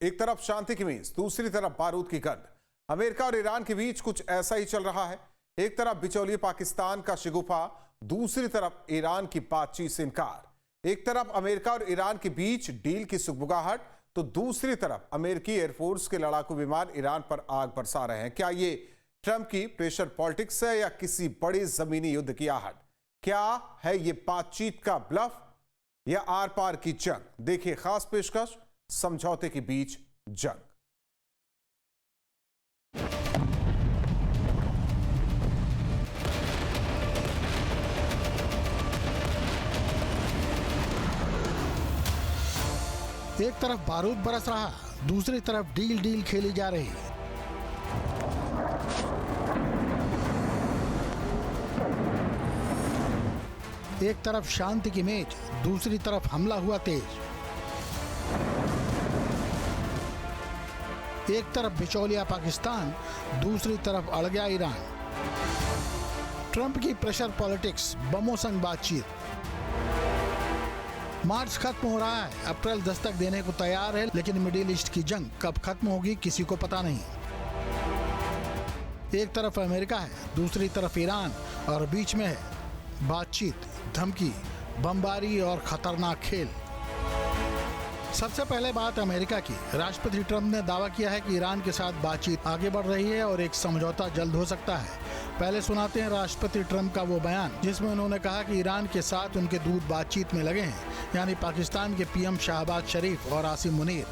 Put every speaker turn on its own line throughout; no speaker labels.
एक तरफ शांति की मीज, दूसरी तरफ बारूद की गंध। अमेरिका और ईरान के बीच कुछ ऐसा ही चल रहा है। एक तरफ बिचौलिए पाकिस्तान का शिगुफा, दूसरी तरफ ईरान की बातचीत से इनकार। एक तरफ अमेरिका और ईरान के बीच डील की सुगबुगाहट, तो दूसरी तरफ अमेरिकी एयरफोर्स के लड़ाकू विमान ईरान पर आग बरसा रहे हैं। क्या ये ट्रंप की प्रेशर पॉलिटिक्स है या किसी बड़े जमीनी युद्ध की आहट? क्या है ये बातचीत का ब्लफ या आर पार की जंग? देखिए खास पेशकश, समझौते के बीच जंग।
एक तरफ बारूद बरस रहा, दूसरी तरफ डील खेली जा रही। एक तरफ शांति की मेज, दूसरी तरफ हमला हुआ तेज। एक तरफ बिचौलिया पाकिस्तान, दूसरी तरफ अड़ गया ईरान। ट्रंप की प्रेशर पॉलिटिक्स, बमों संग बातचीत। मार्च खत्म हो रहा है, अप्रैल दस्तक देने को तैयार है, लेकिन मिडिल ईस्ट की जंग कब खत्म होगी किसी को पता नहीं। एक तरफ अमेरिका है, दूसरी तरफ ईरान, और बीच में है बातचीत, धमकी, बमबारी और खतरनाक खेल। सबसे पहले बात अमेरिका की। राष्ट्रपति ट्रंप ने दावा किया है कि ईरान के साथ बातचीत आगे बढ़ रही है और एक समझौता जल्द हो सकता है। पहले सुनाते हैं राष्ट्रपति ट्रंप का वो बयान जिसमें उन्होंने कहा कि ईरान के साथ उनके दूत बातचीत में लगे हैं, यानी पाकिस्तान के पीएम शहबाज शरीफ और आसिम मुनीर।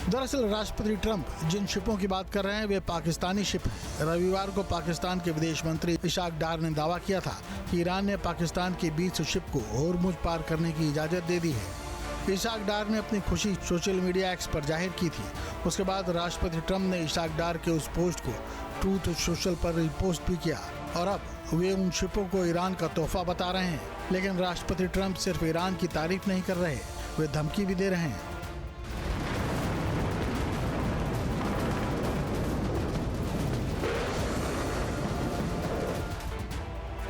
दरअसल राष्ट्रपति ट्रंप जिन शिपों की बात कर रहे हैं वे पाकिस्तानी शिप हैं। रविवार को पाकिस्तान के विदेश मंत्री इशाक डार ने दावा किया था कि ईरान ने पाकिस्तान के 20 शिप को होर्मुज पार करने की इजाजत दे दी है। इशाक डार ने अपनी खुशी सोशल मीडिया एक्स पर जाहिर की थी। उसके बाद राष्ट्रपति ट्रंप ने इशाक डार के उस पोस्ट को ट्रूथ सोशल पर रिपोस्ट भी किया और अब वे उन शिपों को ईरान का तोहफा बता रहे हैं। लेकिन राष्ट्रपति ट्रंप सिर्फ ईरान की तारीफ नहीं कर रहे, वे धमकी भी दे रहे हैं।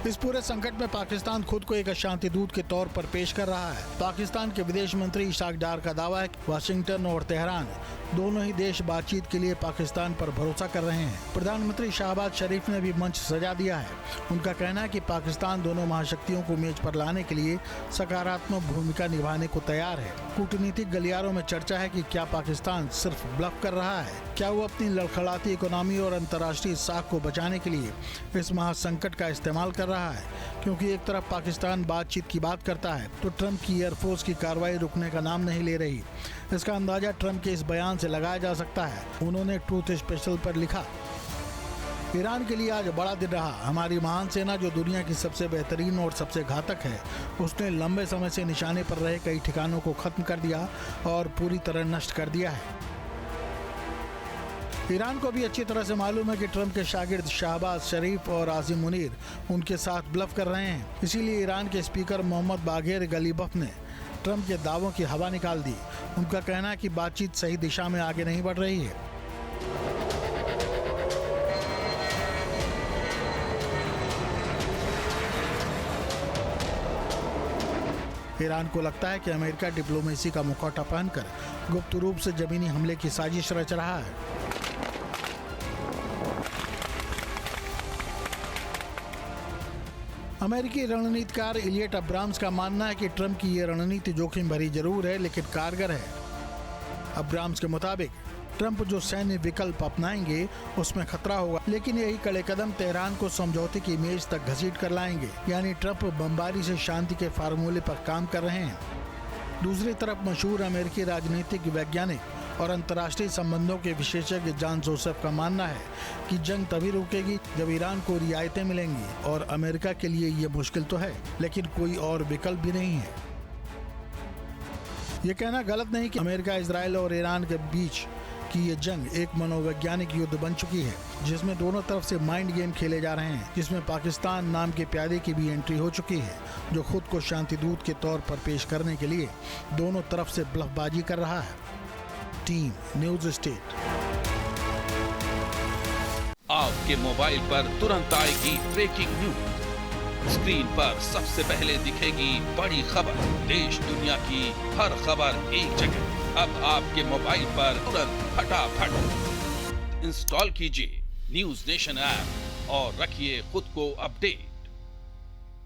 इस पूरे संकट में पाकिस्तान खुद को एक अशांति दूत के तौर पर पेश कर रहा है। पाकिस्तान के विदेश मंत्री इशाक डार का दावा है कि वाशिंगटन और तेहरान दोनों ही देश बातचीत के लिए पाकिस्तान पर भरोसा कर रहे हैं। प्रधानमंत्री शहबाज शरीफ ने भी मंच सजा दिया है। उनका कहना है कि पाकिस्तान दोनों महाशक्तियों को मेज पर लाने के लिए सकारात्मक भूमिका निभाने को तैयार है। कूटनीतिक गलियारों में चर्चा है कि क्या पाकिस्तान सिर्फ ब्लफ कर रहा है, क्या वो अपनी लड़खड़ाती इकोनॉमी और अंतर्राष्ट्रीय साख को बचाने के लिए इस महासंकट का इस्तेमाल कर रहा है। क्योंकि एक तरफ पाकिस्तान बातचीत की बात करता है तो ट्रंप की एयरफोर्स की कार्रवाई रुकने का नाम नहीं ले रही। इसका अंदाजा ट्रंप के इस बयान से लगाया जा सकता है। उन्होंने ट्रूथ स्पेशल पर लिखा, ईरान के लिए आज बड़ा दिन रहा। हमारी महान सेना जो दुनिया की सबसे बेहतरीन और सबसे घातक है, उसने लंबे समय से निशाने पर रहे कई ठिकानों को खत्म कर दिया और पूरी तरह नष्ट कर दिया है। ईरान को भी अच्छी तरह से मालूम है कि ट्रंप के शागिर्द शहबाज शरीफ और आसिम मुनीर उनके साथ ब्लफ कर रहे हैं। इसीलिए ईरान के स्पीकर मोहम्मद बागेर गलीबफ ने ट्रंप के दावों की हवा निकाल दी। उनका कहना है कि बातचीत सही दिशा में आगे नहीं बढ़ रही है। ईरान को लगता है कि अमेरिका डिप्लोमेसी का मुखौटा पहनकर गुप्त रूप से जमीनी हमले की साजिश रच रहा है। अमेरिकी रणनीतिकार इलियट अब्राम्स का मानना है कि ट्रंप की ये रणनीति जोखिम भरी जरूर है लेकिन कारगर है। अब्राम्स के मुताबिक ट्रंप जो सैन्य विकल्प अपनाएंगे उसमें खतरा होगा, लेकिन यही कड़े कदम तेहरान को समझौते की मेज तक घसीट कर लाएंगे। यानी ट्रंप बमबारी से शांति के फार्मूले पर काम कर रहे हैं। दूसरी तरफ मशहूर अमेरिकी राजनीतिक वैज्ञानिक और अंतर्राष्ट्रीय संबंधों के विशेषज्ञ जॉन जोसेफ का मानना है कि जंग तभी रुकेगी जब ईरान को रियायतें मिलेंगी, और अमेरिका के लिए ये मुश्किल तो है लेकिन कोई और विकल्प भी नहीं है। ये कहना गलत नहीं कि अमेरिका, इजराइल और ईरान के बीच की ये जंग एक मनोवैज्ञानिक युद्ध बन चुकी है जिसमें दोनों तरफ से माइंड गेम खेले जा रहे हैं, जिसमें पाकिस्तान नाम के प्यादे की भी एंट्री हो चुकी है जो खुद को शांति दूत के तौर पर पेश करने के लिए दोनों तरफ से ब्लफबाजी कर रहा है। Team news state.
आपके मोबाइल पर तुरंत आएगी ब्रेकिंग न्यूज। स्क्रीन पर सबसे पहले दिखेगी बड़ी खबर। देश दुनिया की हर खबर एक जगह। अब आपके मोबाइल पर तुरंत फटाफट इंस्टॉल कीजिए न्यूज नेशन ऐप और रखिए खुद को अपडेट।